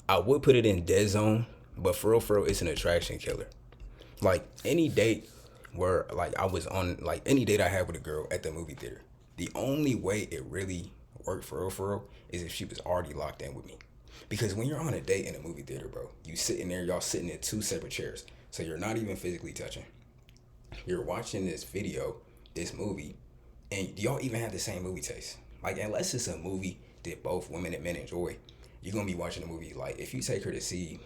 I would put it in dead zone, but for real, it's an attraction killer. Like any date where like I was on like any date I had with a girl at the movie theater, the only way it really worked for real is if she was already locked in with me. Because when you're on a date in a movie theater, bro, you sitting there, y'all sitting in two separate chairs, so you're not even physically touching. You're watching this video, this movie, and y'all even have the same movie taste. Like unless it's a movie that both women and men enjoy, you're gonna be watching a movie. Like if you take her to see,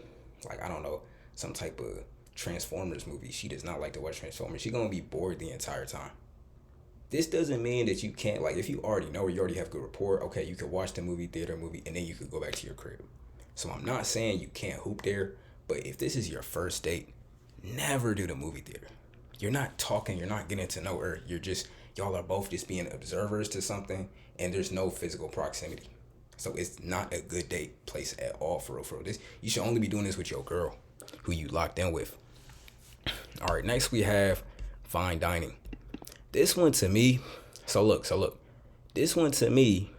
like I don't know, some type of Transformers movie, she does not like to watch Transformers. She's gonna be bored the entire time. This doesn't mean that you can't like if you already know or you already have good rapport. Okay, you could watch the movie and then you could go back to your crib. So I'm not saying you can't hoop there, but if this is your first date, never do the movie theater. You're not talking, you're not getting to know her. You're just y'all are both just being observers to something, and there's no physical proximity. So it's not a good date place at all for real. For real. This you should only be doing this with your girl, who you locked in with. All right, next we have fine dining. This one to me, so look, this one to me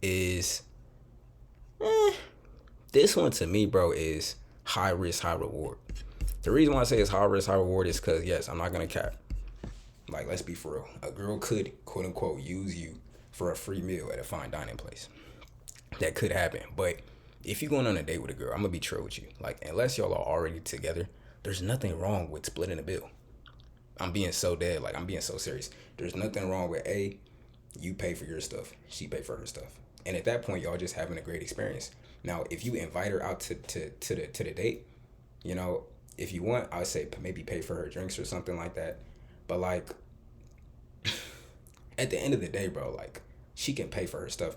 is, this one to me, bro, is high risk, high reward. The reason why I say it's high risk, high reward is because, yes, I'm not going to cap. Like, let's be for real. A girl could, quote unquote, use you for a free meal at a fine dining place. That could happen. But if you're going on a date with a girl, I'm going to be true with you. Like, unless y'all are already together, there's nothing wrong with splitting the bill. I'm being so dead. Like, I'm being so serious. There's nothing wrong with, A, you pay for your stuff. She pay for her stuff. And at that point, y'all just having a great experience. Now, if you invite her out to the date, you know, if you want, I would say maybe pay for her drinks or something like that. But like, at the end of the day, bro, like she can pay for her stuff.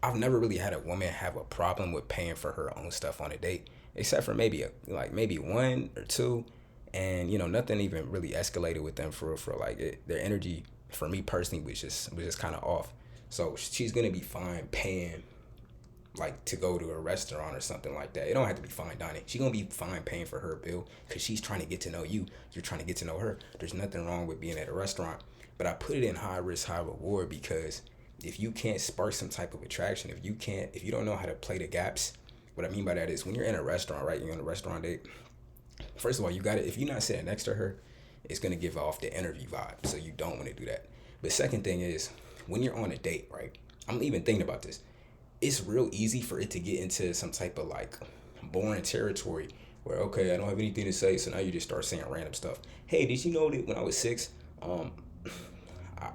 I've never really had a woman have a problem with paying for her own stuff on a date, except for maybe one or two, and you know nothing even really escalated with them for like their energy for me personally was just kind of off. So she's gonna be fine paying like to go to a restaurant or something like that. It don't have to be fine dining. She gonna be fine paying for her bill because she's trying to get to know you. You're trying to get to know her. There's nothing wrong with being at a restaurant. But I put it in high risk, high reward because if you can't spark some type of attraction, if you don't know how to play the gaps, what I mean by that is when you're in a restaurant, right? You're on a restaurant date. First of all, you got to if you're not sitting next to her, it's gonna give off the interview vibe. So you don't want to do that. But second thing is when you're on a date, right? I'm even thinking about this. It's real easy for it to get into some type of like boring territory where okay, I don't have anything to say, so now you just start saying random stuff. Hey, did you know that when I was 6, um,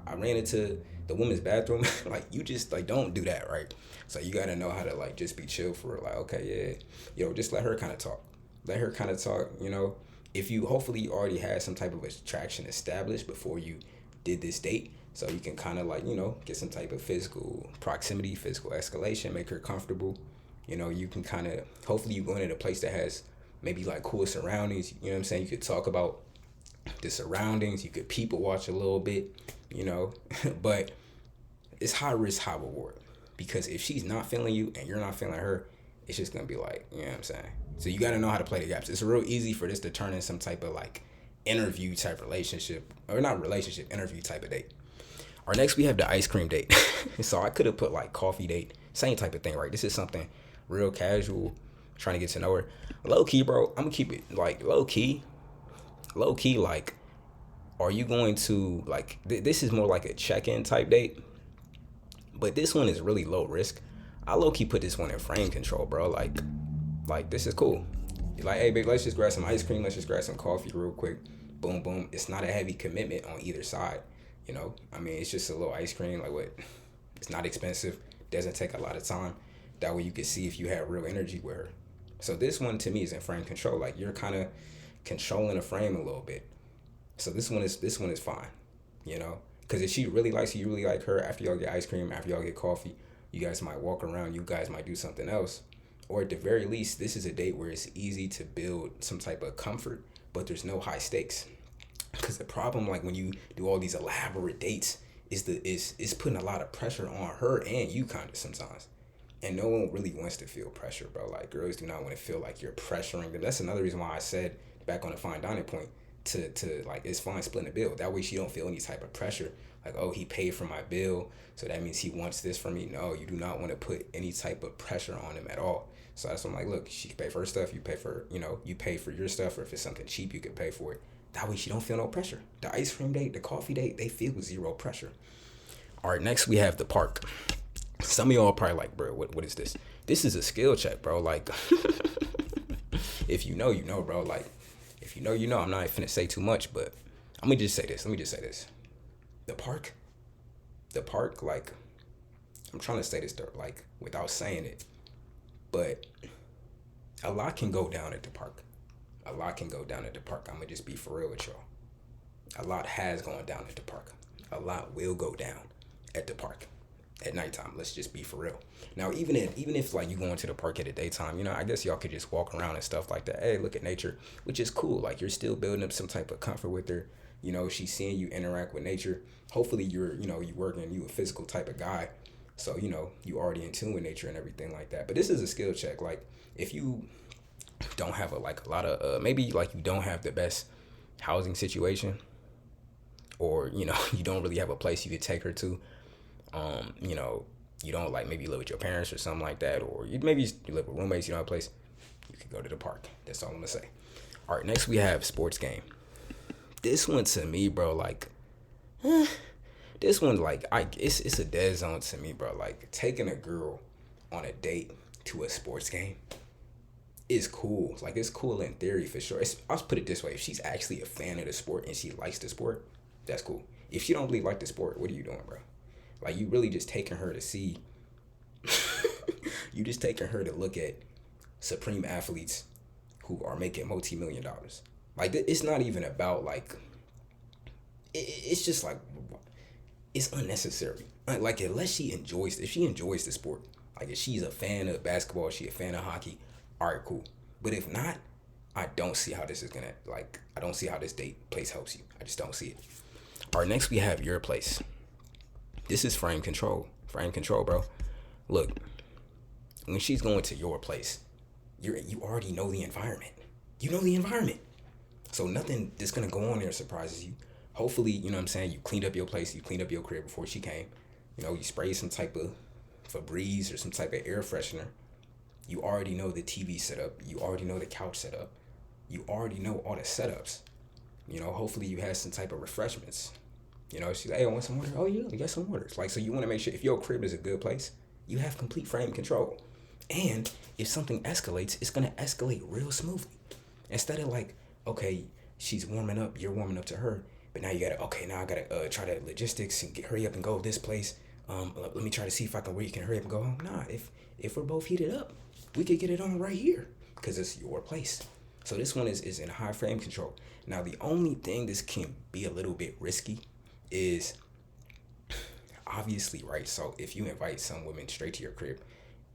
I ran into the women's bathroom? Like you just like don't do that, right? So you gotta know how to like just be chill for like okay, yeah, just let her kind of talk. Let her kind of talk. You know, if you hopefully you already had some type of attraction established before you did this date. So you can kind of like, you know, get some type of physical proximity, physical escalation, make her comfortable. You know, you can kind of, hopefully you go into a place that has maybe like cool surroundings. You know what I'm saying? You could talk about the surroundings. You could people watch a little bit, you know. But it's high risk, high reward. Because if she's not feeling you and you're not feeling her, it's just going to be like, you know what I'm saying? So you got to know how to play the gaps. It's real easy for this to turn in some type of like interview type relationship. Or not relationship, interview type of date. Or next we have the ice cream date. So I could have put like coffee date, same type of thing, right? This is something real casual, trying to get to know her. Low key, bro, I'm gonna keep it like low key, like, are you going to like, this is more like a check-in type date, but this one is really low risk. I low key put this one in frame control, bro. Like this is cool. Like, hey, babe, let's just grab some ice cream. Let's just grab some coffee real quick. Boom, boom. It's not a heavy commitment on either side. You know, I mean, it's just a little ice cream. Like what? It's not expensive. Doesn't take a lot of time. That way you can see if you have real energy with her. So this one to me is in frame control. Like you're kind of controlling the frame a little bit. So this one is fine. You know, because if she really likes you, you really like her. After y'all get ice cream, after y'all get coffee, you guys might walk around. You guys might do something else. Or at the very least, this is a date where it's easy to build some type of comfort, but there's no high stakes. Because the problem, like when you do all these elaborate dates, is putting a lot of pressure on her and you kind of sometimes. And no one really wants to feel pressure, bro. Like girls do not want to feel like you're pressuring them. That's another reason why I said back on the fine dining point to like it's fine splitting the bill. That way she don't feel any type of pressure. Like, oh, he paid for my bill, so that means he wants this from me. No, you do not want to put any type of pressure on him at all. So that's why I'm like, look, she can pay for her stuff. You pay for, you pay for your stuff, or if it's something cheap, you can pay for it. That way she don't feel no pressure. The ice cream date, the coffee date, they feel zero pressure. All right, next we have the park. Some of y'all are probably like, bro, what is this? This is a skill check, bro. Like, if you know, you know, bro. Like, if you know, you know. I'm not finna say too much, but I'm gonna just say this. Let me just say this. The park, like, I'm trying to say this, like, without saying it, but a lot can go down at the park. A lot can go down at the park. I'm gonna just be for real with y'all. A lot has gone down at the park. A lot will go down at the park at nighttime. Let's just be for real. Now, even if like you going to the park at the daytime, I guess y'all could just walk around and stuff like that. Hey, look at nature, which is cool. Like, you're still building up some type of comfort with her. She's seeing you interact with nature. Hopefully you're, you working, you a physical type of guy. So, you already in tune with nature and everything like that. But this is a skill check. Like, if you don't have a lot of, maybe like you don't have the best housing situation, or, you don't really have a place you could take her to. You don't, like, maybe live with your parents or something like that, or you live with roommates, you don't have a place, you can go to the park. That's all I'm gonna say. All right, next we have sports game. This one to me, bro, like, this one, like, it's a dead zone to me, bro. Like, taking a girl on a date to a sports game is cool. Like, it's cool in theory for sure. I'll put it this way: if she's actually a fan of the sport and she likes the sport, that's cool. If she don't really like the sport, what are you doing, bro? Like, you really just taking her to see. You just taking her to look at supreme athletes who are making multi-million dollars. Like, it's not even about, like, it's just like, it's unnecessary. Like, unless if she enjoys the sport, like, if she's a fan of basketball, she a fan of hockey, all right, cool. But if not, I don't see how this is gonna, like, I don't see how this date place helps you. I just don't see it. All right, next we have your place. This is frame control. Frame control, bro. Look, when she's going to your place, you already know the environment. You know the environment. So nothing that's going to go on there surprises you. Hopefully, you know what I'm saying, you cleaned up your place, you cleaned up your crib before she came. You sprayed some type of Febreze or some type of air freshener. You already know the TV setup. You already know the couch setup. You already know all the setups. Hopefully you had some type of refreshments. She's like, hey, I want some water. Oh, yeah, you got some water. Like, so you want to make sure if your crib is a good place, you have complete frame control. And if something escalates, it's going to escalate real smoothly. Instead of like, okay, she's warming up, you're warming up to her, but now you got to, now I got to try to logistics and hurry up and go this place. Let me try to see where you can hurry up and go home. Nah, if we're both heated up, we could get it on right here because it's your place. So this one is in high frame control. Now, the only thing this can be a little bit risky is obviously, right? So if you invite some women straight to your crib,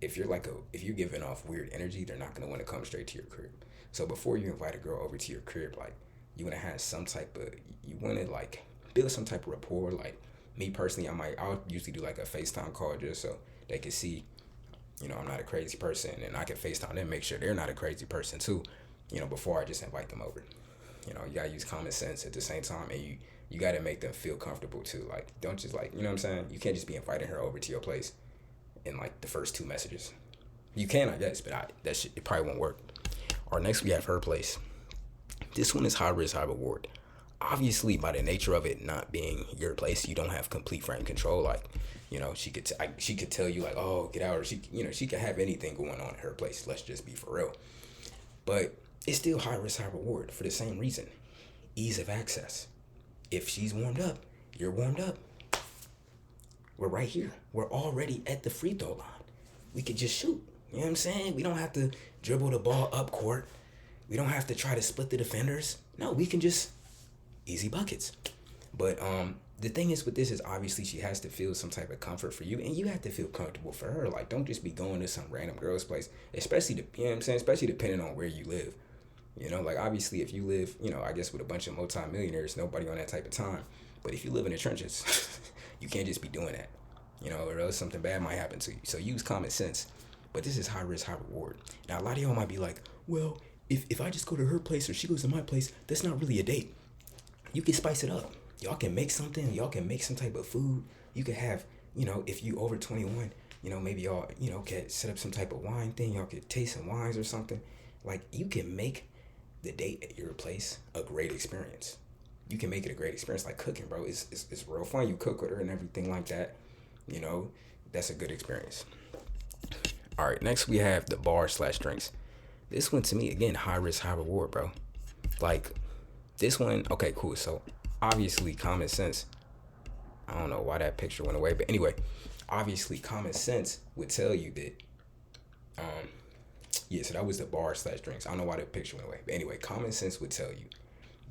if you're giving off weird energy, they're not going to want to come straight to your crib. So before you invite a girl over to your crib, like, you want to have you want to, like, build some type of rapport. Like, me personally, I'll usually do like a FaceTime call just so they can see, I'm not a crazy person, and I can FaceTime them, make sure they're not a crazy person too, before I just invite them over. You gotta use common sense at the same time, and you gotta make them feel comfortable too. Like, don't just, like, you know what I'm saying? You can't just be inviting her over to your place in like the first 2 messages. You can, I guess, but it probably won't work. Or next we have her place. This one is high risk, high reward. Obviously, by the nature of it not being your place, you don't have complete frame control. Like, she could tell you, like, oh, get out, or she could have anything going on at her place. Let's just be for real. But it's still high risk, high reward for the same reason. Ease of access. If she's warmed up, you're warmed up. We're right here. We're already at the free throw line. We could just shoot. You know what I'm saying? We don't have to dribble the ball up court. We don't have to try to split the defenders. No, we can just easy buckets. But the thing is with this is obviously she has to feel some type of comfort for you, and you have to feel comfortable for her. Like, don't just be going to some random girl's place, especially especially depending on where you live. Like, obviously if you live, I guess with a bunch of multi-millionaires, nobody on that type of time. But if you live in the trenches, you can't just be doing that, or else something bad might happen to you. So use common sense. But this is high risk, high reward. Now, a lot of y'all might be like, well, if I just go to her place or she goes to my place, that's not really a date. You can spice it up. Y'all can make something. Y'all can make some type of food. You can have, if you over 21, maybe y'all, could set up some type of wine thing. Y'all could taste some wines or something. Like, you can make the date at your place a great experience. You can make it a great experience, like cooking, bro. It's real fun. You cook with her and everything like that. You know, that's a good experience. All right, next we have the bar slash drinks. This one to me, again, high risk, high reward, bro. Like, this one, okay, cool. So, obviously, common sense. I don't know why that picture went away, but anyway, obviously, common sense would tell you that, yeah, so that was the bar slash drinks. I don't know why that picture went away, but anyway, common sense would tell you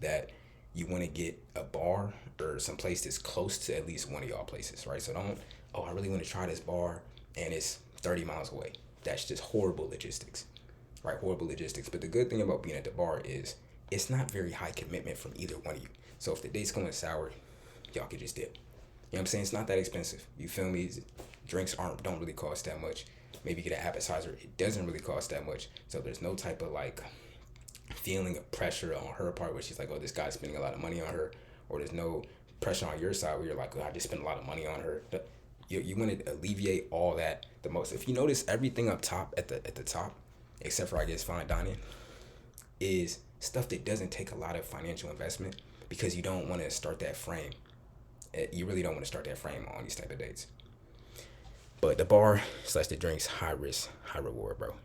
that you want to get a bar or some place that's close to at least one of y'all places, right? So don't, oh, I really want to try this bar and it's 30 miles away. That's just horrible logistics, right? Horrible logistics. But the good thing about being at the bar is it's not very high commitment from either one of you. So if the date's going sour, y'all could just dip. You know what I'm saying? It's not that expensive. You feel me? Drinks don't really cost that much. Maybe get an appetizer. It doesn't really cost that much. So there's no type of like feeling of pressure on her part where she's like, oh, this guy's spending a lot of money on her. Or there's no pressure on your side where you're like, oh, I just spent a lot of money on her. You want to alleviate all that the most. If you notice, everything up top at the top, except for I guess fine dining, is stuff that doesn't take a lot of financial investment because you don't want to start that frame. You really don't want to start that frame on these type of dates. But the bar slash the drinks, high risk, high reward, bro.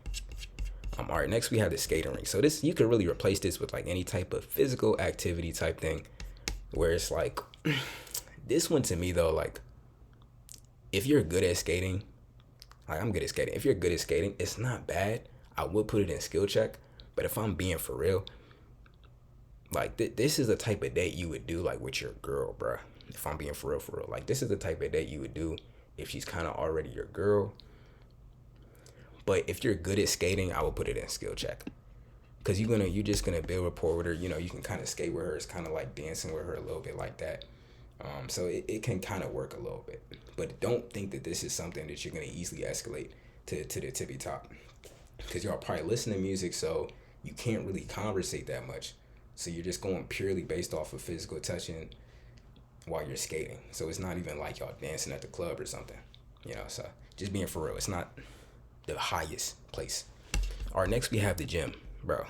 All right, next we have the skating rink. So this, you could really replace this with like any type of physical activity type thing, where it's like, this one to me though, like, if you're good at skating, like I'm good at skating. If you're good at skating, it's not bad. I would put it in skill check, but if I'm being for real, like this is the type of date you would do like with your girl, bro. If I'm being for real, like this is the type of date you would do if she's kind of already your girl. But if you're good at skating, I would put it in skill check, because you're just gonna build rapport with her. You know, you can kind of skate with her. It's kind of like dancing with her a little bit like that. So it can kind of work a little bit, but don't think that this is something that you're gonna easily escalate to the tippy top, because y'all probably listen to music, so you can't really conversate that much. So you're just going purely based off of physical touching while you're skating. So it's not even like y'all dancing at the club or something, you know. So just being for real, it's not the highest place. All right, next we have the gym, bro.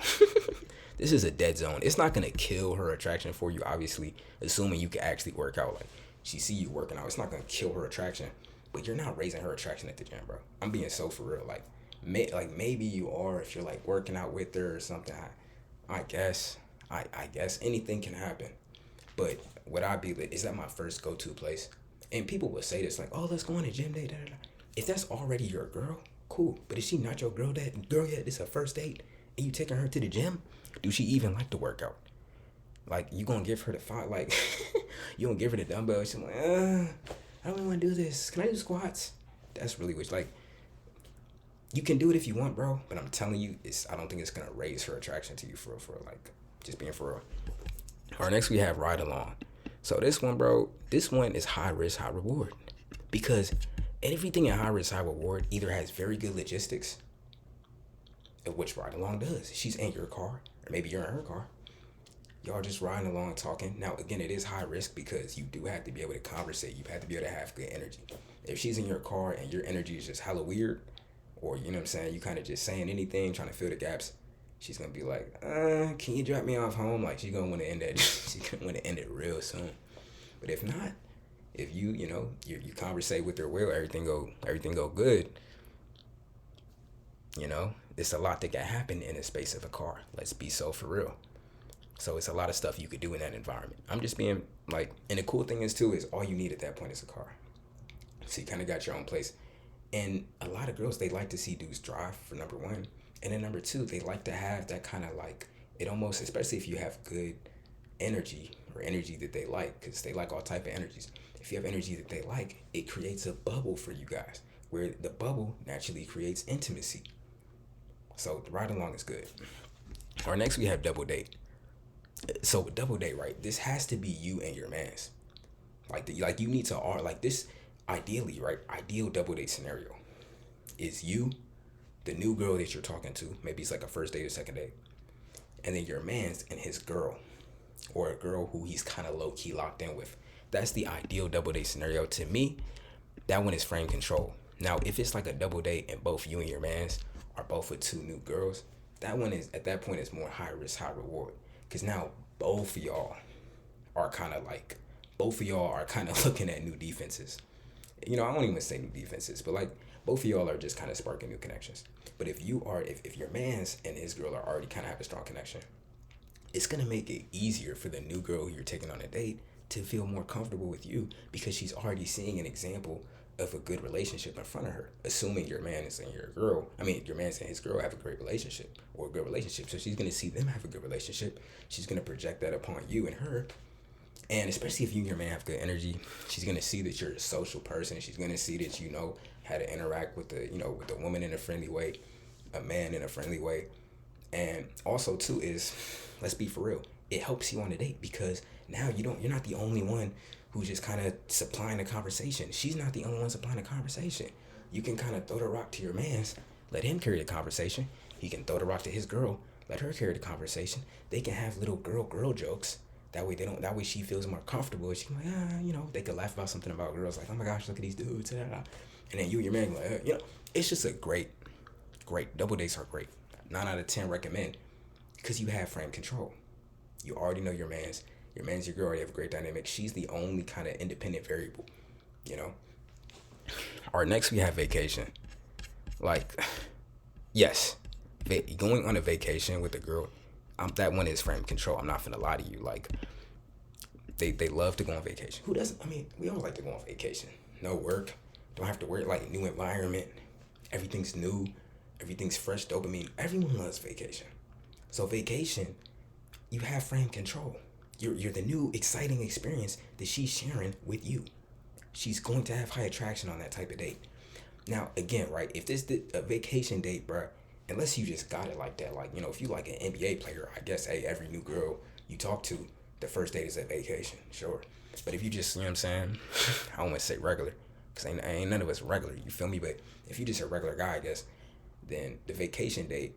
This is a dead zone. It's not gonna kill her attraction for you, obviously, assuming you can actually work out. Like, she see you working out, it's not gonna kill her attraction, but you're not raising her attraction at the gym, bro. I'm being so for real. Like, maybe you are if you're like working out with her or something. I guess anything can happen. But what I'd be like, is that my first go-to place? And people would say this like, oh, let's go on a gym date. Da, da, da. If that's already your girl, cool. But is she not your girl yet? This is her first date, and you taking her to the gym? Do she even like to work out? Like, you gonna give her the five? Like, you gonna give her the dumbbells? She's like, I don't really want to do this. Can I do squats? That's really what, like, you can do it if you want, bro. But I'm telling you, I don't think it's gonna raise her attraction to you for like, just being for real. All right, next we have ride along. So this one, bro, this one is high risk, high reward, because everything in high risk, high reward either has very good logistics, which ride along does. She's in your car, or maybe you're in her car. Y'all just riding along talking. Now, again, it is high risk because you do have to be able to conversate. You have to be able to have good energy. If she's in your car and your energy is just hella weird, or, you know what I'm saying, you kind of just saying anything, trying to fill the gaps, she's going to be like, can you drop me off home? Like, she's going to want to end that. She's going to want to end it real soon. But if not, if you conversate with her well, everything go good, you know, it's a lot that can happen in the space of a car. Let's be so for real. So it's a lot of stuff you could do in that environment. I'm just being like, and the cool thing is too, is all you need at that point is a car. So you kind of got your own place. And a lot of girls, they like to see dudes drive, for number one. And then number two, they like to have that kind of like, it almost, especially if you have good energy or energy that they like, because they like all type of energies. If you have energy that they like, it creates a bubble for you guys, where the bubble naturally creates intimacy. So the ride along is good. Or next we have double date. So with double date, right, this has to be you and your mans. Like you need to, like this, ideally, right, ideal double date scenario is you, the new girl that you're talking to, maybe it's like a first date or second date, and then your man's and his girl, or a girl who he's kind of low-key locked in with. That's the ideal double date scenario. To me, that one is frame control. Now, if it's like a double date and both you and your mans are both with two new girls, that one is at that point is more high risk, high reward. Cause now both of y'all are kind of like both of y'all are kind of looking at new defenses. I won't even say new defenses, but like both of y'all are just kind of sparking new connections. But if your man's and his girl are already kind of have a strong connection, it's gonna make it easier for the new girl who you're taking on a date to feel more comfortable with you because she's already seeing an example of a good relationship in front of her. Assuming your man is and your girl, I mean your man and his girl have a great relationship or a good relationship, so she's gonna see them have a good relationship. She's gonna project that upon you and her, and especially if you and your man have good energy, she's gonna see that you're a social person. She's gonna see that you know how to interact with the woman in a friendly way, a man in a friendly way, and also too is, let's be for real, it helps you on a date because now you're not the only one who's just kind of supplying the conversation. She's not the only one supplying the conversation. You can kind of throw the rock to your man's, let him carry the conversation. He can throw the rock to his girl, let her carry the conversation. They can have little girl jokes. That way they don't. That way she feels more comfortable. She can like they could laugh about something about girls like, oh my gosh, look at these dudes, and then you and your man like, it's just a great double dates are great. 9 out of 10 recommend because you have frame control. You already know your girl already have a great dynamic. She's the only kind of independent variable, you know. Our next we have vacation. Like, yes, going on a vacation with a girl, that one is frame control. I'm not finna lie to you. Like, they love to go on vacation. Who doesn't? I mean, we all like to go on vacation. No work, don't have to worry. Like new environment, everything's new, everything's fresh, dopamine. Everyone loves vacation. So vacation, you have frame control. You're the new exciting experience that she's sharing with you. She's going to have high attraction on that type of date. Now, again, right, if this a vacation date, bro, unless you just got it like that, like, if you like an NBA player, I guess, hey, every new girl you talk to, the first date is a vacation, sure. But if you just, you know what I'm saying, I don't want to say regular, because ain't none of us regular, you feel me? But if you just a regular guy, I guess, then the vacation date,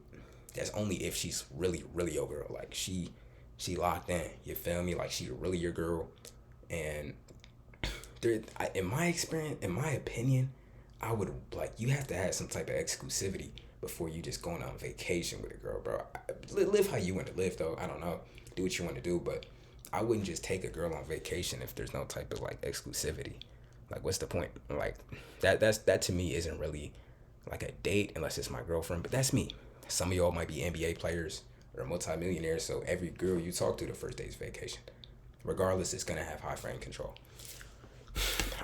that's only if she's really, really your girl. Like, she locked in, you feel me? Like, she really your girl. And in my experience, in my opinion, I would, like, you have to have some type of exclusivity before you just going on vacation with a girl, bro. Live how you want to live, though. I don't know. Do what you want to do, but I wouldn't just take a girl on vacation if there's no type of, like, exclusivity. Like, what's the point? Like, that to me isn't really, like, a date unless it's my girlfriend, but that's me. Some of y'all might be NBA players or multimillionaires, so every girl you talk to the first day's vacation. Regardless, it's going to have high frame control.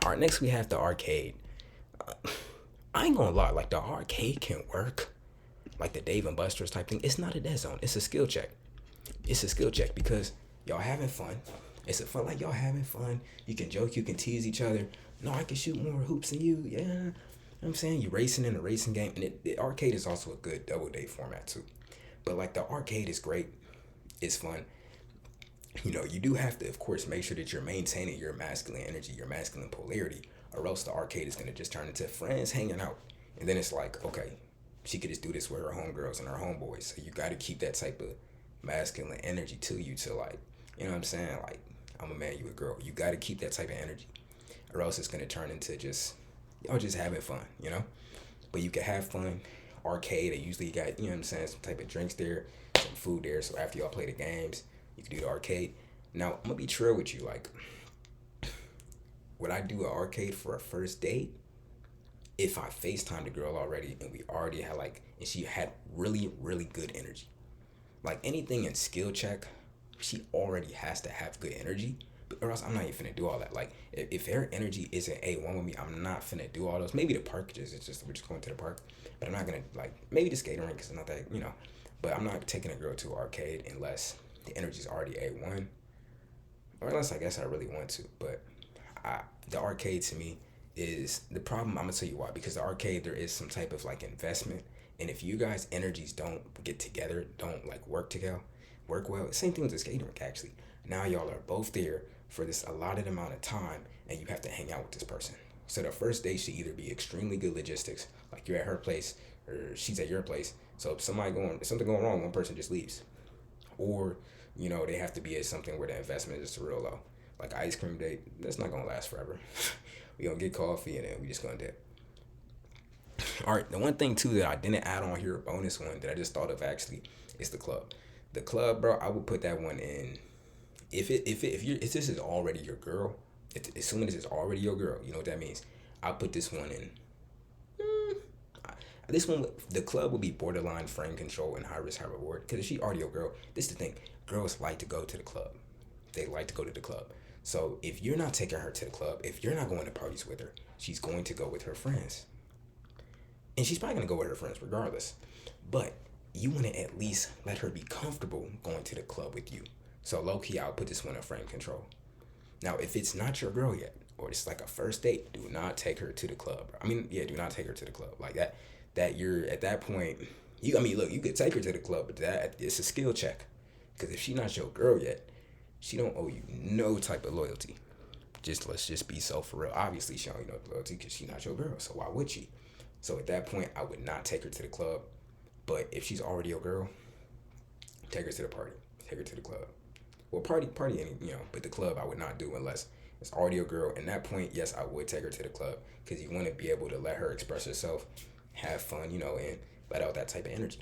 All right, next we have the arcade. I ain't gonna lie, like, the arcade can work, like the Dave and Buster's type thing. It's not a dead zone. It's a skill check. It's a skill check because y'all having fun. It's a fun, like, y'all having fun. You can joke, you can tease each other. No, I can shoot more hoops than you. Yeah, you know what I'm saying? You racing in a racing game, and the arcade is also a good double date format too. But like, the arcade is great. It's fun. You do have to, of course, make sure that you're maintaining your masculine energy, your masculine polarity, or else the arcade is going to just turn into friends hanging out. And then it's like, okay, she could just do this with her homegirls and her homeboys. So you got to keep that type of masculine energy to you to, like, you know what I'm saying? Like, I'm a man, you a girl. You got to keep that type of energy, or else it's going to turn into just, y'all just having fun, But you can have fun. Arcade, they usually got, you know what I'm saying, some type of drinks there, some food there. So after y'all play the games, you can do the arcade. Now, I'm going to be true with you. Like, would I do an arcade for a first date? If I FaceTimed the girl already and we already had, like, and she had really, really good energy. Like, anything in skill check, she already has to have good energy. Or else I'm not even finna do all that. Like, if her energy isn't A1 with me, I'm not finna do all those. Maybe the park we're just going to the park. But I'm not gonna, like, maybe the skating rink is not that, But I'm not taking a girl to an arcade unless the energy's already A1. Or unless I guess I really want to. But the arcade to me is the problem. I'm gonna tell you why. Because the arcade, there is some type of, like, investment. And if you guys' energies don't get together, don't, like, work well, same thing with the skating rink, actually. Now y'all are both there for this allotted amount of time, and you have to hang out with this person. So the first date should either be extremely good logistics, like you're at her place or she's at your place. So if something going wrong, one person just leaves, or they have to be at something where the investment is real low, like ice cream date. That's not gonna last forever. We gonna get coffee and then we just gonna dip. All right, the one thing too that I didn't add on here, a bonus one that I just thought of actually, is the club. The club, bro, I would put that one in. If this is already your girl, assuming this is already your girl, you know what that means. I'll put this one in. This one, the club would be borderline frame control and high risk, high reward. Because if she already your girl, this is the thing. Girls like to go to the club. They like to go to the club. So if you're not taking her to the club, if you're not going to parties with her, she's going to go with her friends. And she's probably going to go with her friends regardless. But you want to at least let her be comfortable going to the club with you. So low key, I'll put this one in frame control. Now, if it's not your girl yet, or it's like a first date, do not take her to the club. I mean, yeah, do not take her to the club like that. That you're at that point. Look, you could take her to the club, but that it's a skill check. Because if she's not your girl yet, she don't owe you no type of loyalty. Let's just be so for real. Obviously, she don't owe you no loyalty because she's not your girl. So why would she? So at that point, I would not take her to the club. But if she's already your girl, take her to the party. Take her to the club. Well, party, but the club I would not do unless it's already your girl. At that point, yes, I would take her to the club because you want to be able to let her express herself, have fun, and let out that type of energy.